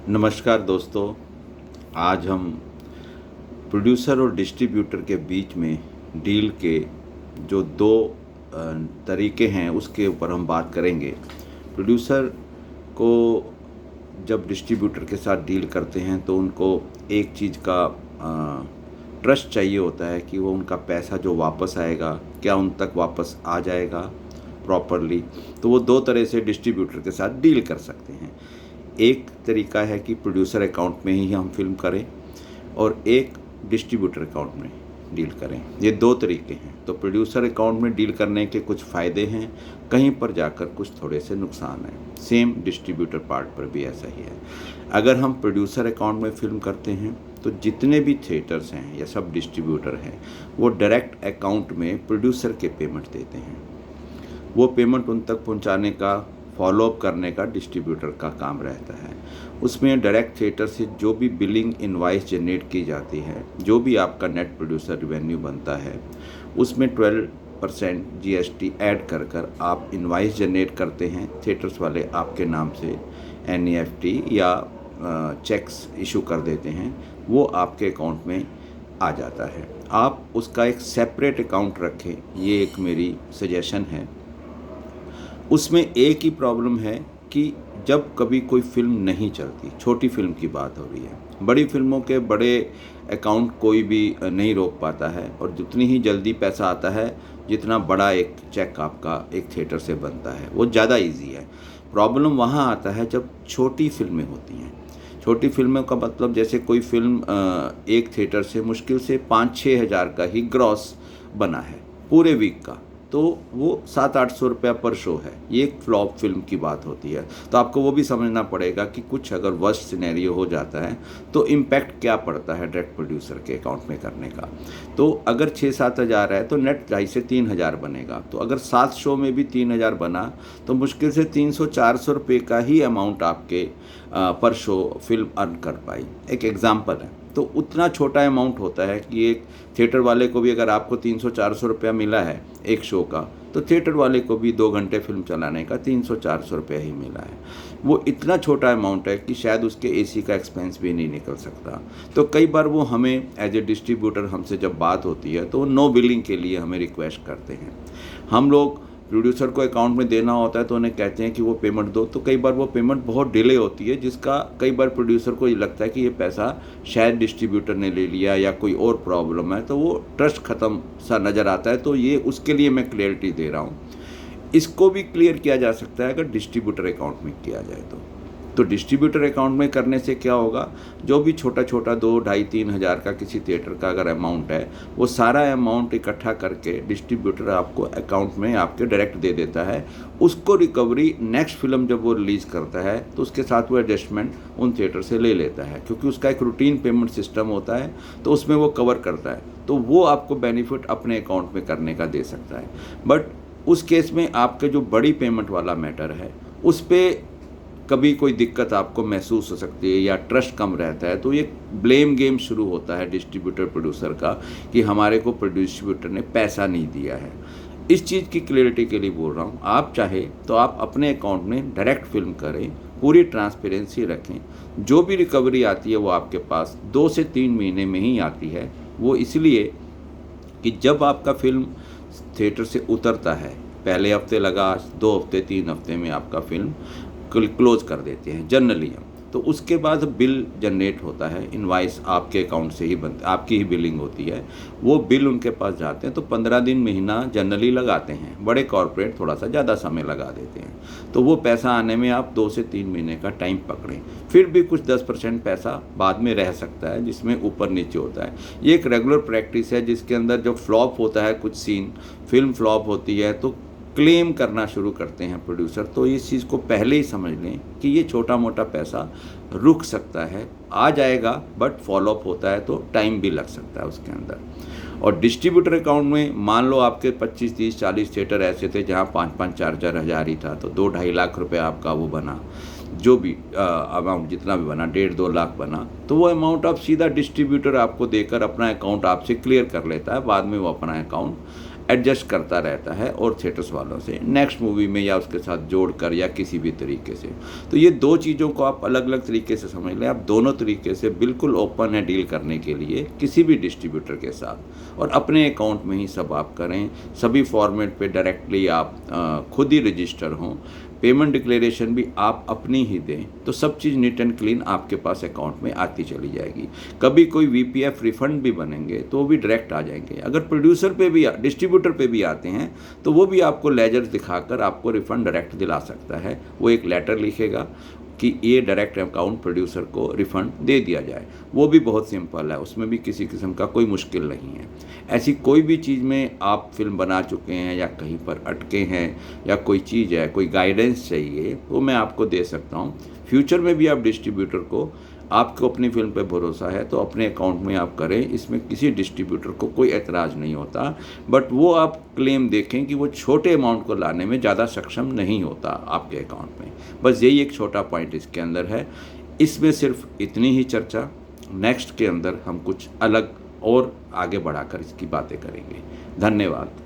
नमस्कार दोस्तों। आज हम प्रोड्यूसर और डिस्ट्रीब्यूटर के बीच में डील के जो दो तरीके हैं उसके ऊपर हम बात करेंगे। प्रोड्यूसर को जब डिस्ट्रीब्यूटर के साथ डील करते हैं तो उनको एक चीज़ का ट्रस्ट चाहिए होता है कि वो उनका पैसा जो वापस आएगा क्या उन तक वापस आ जाएगा प्रॉपरली। तो वो दो तरह से डिस्ट्रीब्यूटर के साथ डील कर सकते हैं। एक तरीका है कि प्रोड्यूसर अकाउंट में ही हम फिल्म करें और एक डिस्ट्रीब्यूटर अकाउंट में डील करें। ये दो तरीके हैं। तो प्रोड्यूसर अकाउंट में डील करने के कुछ फ़ायदे हैं, कहीं पर जाकर कुछ थोड़े से नुकसान हैं। सेम डिस्ट्रीब्यूटर पार्ट पर भी ऐसा ही है। अगर हम प्रोड्यूसर अकाउंट में फिल्म करते हैं तो जितने भी थिएटर्स हैं या सब डिस्ट्रीब्यूटर हैं वो डायरेक्ट अकाउंट में प्रोड्यूसर के पेमेंट देते हैं। वो पेमेंट उन तक पहुंचाने का, फॉलोअप करने का डिस्ट्रीब्यूटर का काम रहता है। उसमें डायरेक्ट थिएटर से जो भी बिलिंग इनवाइस जनरेट की जाती है, जो भी आपका नेट प्रोड्यूसर रिवेन्यू बनता है, उसमें 12% GST ऐड कर कर आप इनवाइस जनरेट करते हैं। थिएटर्स वाले आपके नाम से NEFT या चेक्स इशू कर देते हैं, वो आपके अकाउंट में आ जाता है। आप उसका एक सेपरेट अकाउंट रखें, ये एक मेरी सजेशन है। उसमें एक ही प्रॉब्लम है कि जब कभी कोई फिल्म नहीं चलती, छोटी फिल्म की बात हो रही है, बड़ी फिल्मों के बड़े अकाउंट कोई भी नहीं रोक पाता है और जितनी ही जल्दी पैसा आता है, जितना बड़ा एक चेक आपका एक थिएटर से बनता है, वो ज़्यादा इजी है। प्रॉब्लम वहाँ आता है जब छोटी फिल्में होती हैं। छोटी फिल्मों का मतलब जैसे कोई फिल्म एक थिएटर से मुश्किल से 5-6 हज़ार का ही ग्रॉस बना है पूरे वीक का, तो वो 700-800 रुपया पर शो है। ये एक फ्लॉप फिल्म की बात होती है। तो आपको वो भी समझना पड़ेगा कि कुछ अगर वर्स्ट सिनेरियो हो जाता है तो इम्पैक्ट क्या पड़ता है डायरेक्ट प्रोड्यूसर के अकाउंट में करने का। तो अगर 6-7 हज़ार है तो नेट 2.5 से 3 हज़ार बनेगा। तो अगर 7 शो में भी 3 हज़ार बना तो मुश्किल से 300-400 रुपये का ही अमाउंट आपके पर शो फिल्म अर्न कर पाई। एक एग्जाम्पल है। तो उतना छोटा अमाउंट होता है कि एक थिएटर वाले को भी अगर आपको 300-400 रुपया मिला है एक शो का, तो थिएटर वाले को भी 2 घंटे फिल्म चलाने का 300-400 रुपया ही मिला है। वो इतना छोटा अमाउंट है कि शायद उसके AC का एक्सपेंस भी नहीं निकल सकता। तो कई बार वो हमें एज ए डिस्ट्रीब्यूटर हमसे जब बात होती है तो वो नो बिलिंग के लिए हमें रिक्वेस्ट करते हैं। हम लोग प्रोड्यूसर को अकाउंट में देना होता है तो उन्हें कहते हैं कि वो पेमेंट दो, तो कई बार वो पेमेंट बहुत डिले होती है, जिसका कई बार प्रोड्यूसर को ये लगता है कि ये पैसा शायद डिस्ट्रीब्यूटर ने ले लिया या कोई और प्रॉब्लम है, तो वो ट्रस्ट ख़त्म सा नज़र आता है। तो ये उसके लिए मैं क्लियरिटी दे रहा हूँ। इसको भी क्लियर किया जा सकता है अगर डिस्ट्रीब्यूटर अकाउंट में किया जाए तो डिस्ट्रीब्यूटर अकाउंट में करने से क्या होगा, जो भी छोटा छोटा 2-2.5-3 हज़ार का किसी थिएटर का अगर अमाउंट है, वो सारा अमाउंट इकट्ठा करके डिस्ट्रीब्यूटर आपको अकाउंट में आपके डायरेक्ट दे देता है। उसको रिकवरी नेक्स्ट फिल्म जब वो रिलीज़ करता है तो उसके साथ वो एडजस्टमेंट उन थिएटर से ले लेता है, क्योंकि उसका एक रूटीन पेमेंट सिस्टम होता है, तो उसमें वो कवर करता है। तो वो आपको बेनिफिट अपने अकाउंट में करने का दे सकता है। बट उस केस में आपके जो बड़ी पेमेंट वाला मैटर है उस पर कभी कोई दिक्कत आपको महसूस हो सकती है या ट्रस्ट कम रहता है, तो ये ब्लेम गेम शुरू होता है डिस्ट्रीब्यूटर प्रोड्यूसर का कि हमारे को डिस्ट्रीब्यूटर ने पैसा नहीं दिया है। इस चीज़ की क्लियरिटी के लिए बोल रहा हूँ। आप चाहे तो आप अपने अकाउंट में डायरेक्ट फिल्म करें, पूरी ट्रांसपेरेंसी रखें। जो भी रिकवरी आती है वो आपके पास 2 से 3 महीने में ही आती है। वो इसलिए कि जब आपका फिल्म थिएटर से उतरता है, पहले हफ्ते लगा, 2 हफ्ते 3 हफ्ते में आपका फिल्म क्लोज कर देते हैं जनरली हम। तो उसके बाद बिल जनरेट होता है, इनवाइस आपके अकाउंट से ही बनता, आपकी ही बिलिंग होती है। वो बिल उनके पास जाते हैं तो 15 दिन महीना जनरली लगाते हैं। बड़े कॉर्पोरेट थोड़ा सा ज़्यादा समय लगा देते हैं। तो वो पैसा आने में आप 2 से 3 महीने का टाइम पकड़ें। फिर भी कुछ 10% पैसा बाद में रह सकता है, जिसमें ऊपर नीचे होता है। ये एक रेगुलर प्रैक्टिस है, जिसके अंदर जब फ्लॉप होता है कुछ सीन, फिल्म फ्लॉप होती है, तो क्लेम करना शुरू करते हैं प्रोड्यूसर। तो इस चीज़ को पहले ही समझ लें कि ये छोटा मोटा पैसा रुक सकता है, आ जाएगा, बट फॉलोअप होता है तो टाइम भी लग सकता है उसके अंदर। और डिस्ट्रीब्यूटर अकाउंट में मान लो आपके 25, 30, 40 थिएटर ऐसे थे जहाँ 5-5, 4-4 हज़ार ही था, तो 2-2.5 लाख रुपए आपका वो बना, जो भी अमाउंट जितना भी बना, 1.5-2 लाख बना, तो वो अमाउंट आप सीधा डिस्ट्रीब्यूटर आपको देकर अपना अकाउंट आपसे क्लियर कर लेता है। बाद में वो अपना अकाउंट एडजस्ट करता रहता है और थिएटर्स वालों से नेक्स्ट मूवी में या उसके साथ जोड़कर या किसी भी तरीके से। तो ये दो चीज़ों को आप अलग अलग तरीके से समझ लें। आप दोनों तरीके से बिल्कुल ओपन है डील करने के लिए किसी भी डिस्ट्रीब्यूटर के साथ, और अपने अकाउंट में ही सब आप करें। सभी फॉर्मेट पे डायरेक्टली आप खुद ही रजिस्टर हों, पेमेंट डिक्लेरेशन भी आप अपनी ही दें, तो सब चीज़ नीट एंड क्लीन आपके पास अकाउंट में आती चली जाएगी। कभी कोई वीपीएफ रिफंड भी बनेंगे तो वो भी डायरेक्ट आ जाएंगे। अगर प्रोड्यूसर पे भी डिस्ट्रीब्यूटर पे भी आते हैं तो वो भी आपको लेजर दिखाकर आपको रिफंड डायरेक्ट दिला सकता है। वो एक लेटर लिखेगा कि ये डायरेक्ट अकाउंट प्रोड्यूसर को रिफ़ंड दे दिया जाए। वो भी बहुत सिंपल है, उसमें भी किसी किस्म का कोई मुश्किल नहीं है। ऐसी कोई भी चीज़ में आप फिल्म बना चुके हैं या कहीं पर अटके हैं या कोई चीज़ है, कोई गाइडेंस चाहिए, वो मैं आपको दे सकता हूँ। फ्यूचर में भी आप डिस्ट्रीब्यूटर को, आपको अपनी फिल्म पे भरोसा है तो अपने अकाउंट में आप करें, इसमें किसी डिस्ट्रीब्यूटर को कोई एतराज़ नहीं होता। बट वो आप क्लेम देखें कि वो छोटे अमाउंट को लाने में ज़्यादा सक्षम नहीं होता आपके अकाउंट में। बस यही एक छोटा पॉइंट इसके अंदर है। इसमें सिर्फ इतनी ही चर्चा, नेक्स्ट के अंदर हम कुछ अलग और आगे बढ़ाकर इसकी बातें करेंगे। धन्यवाद।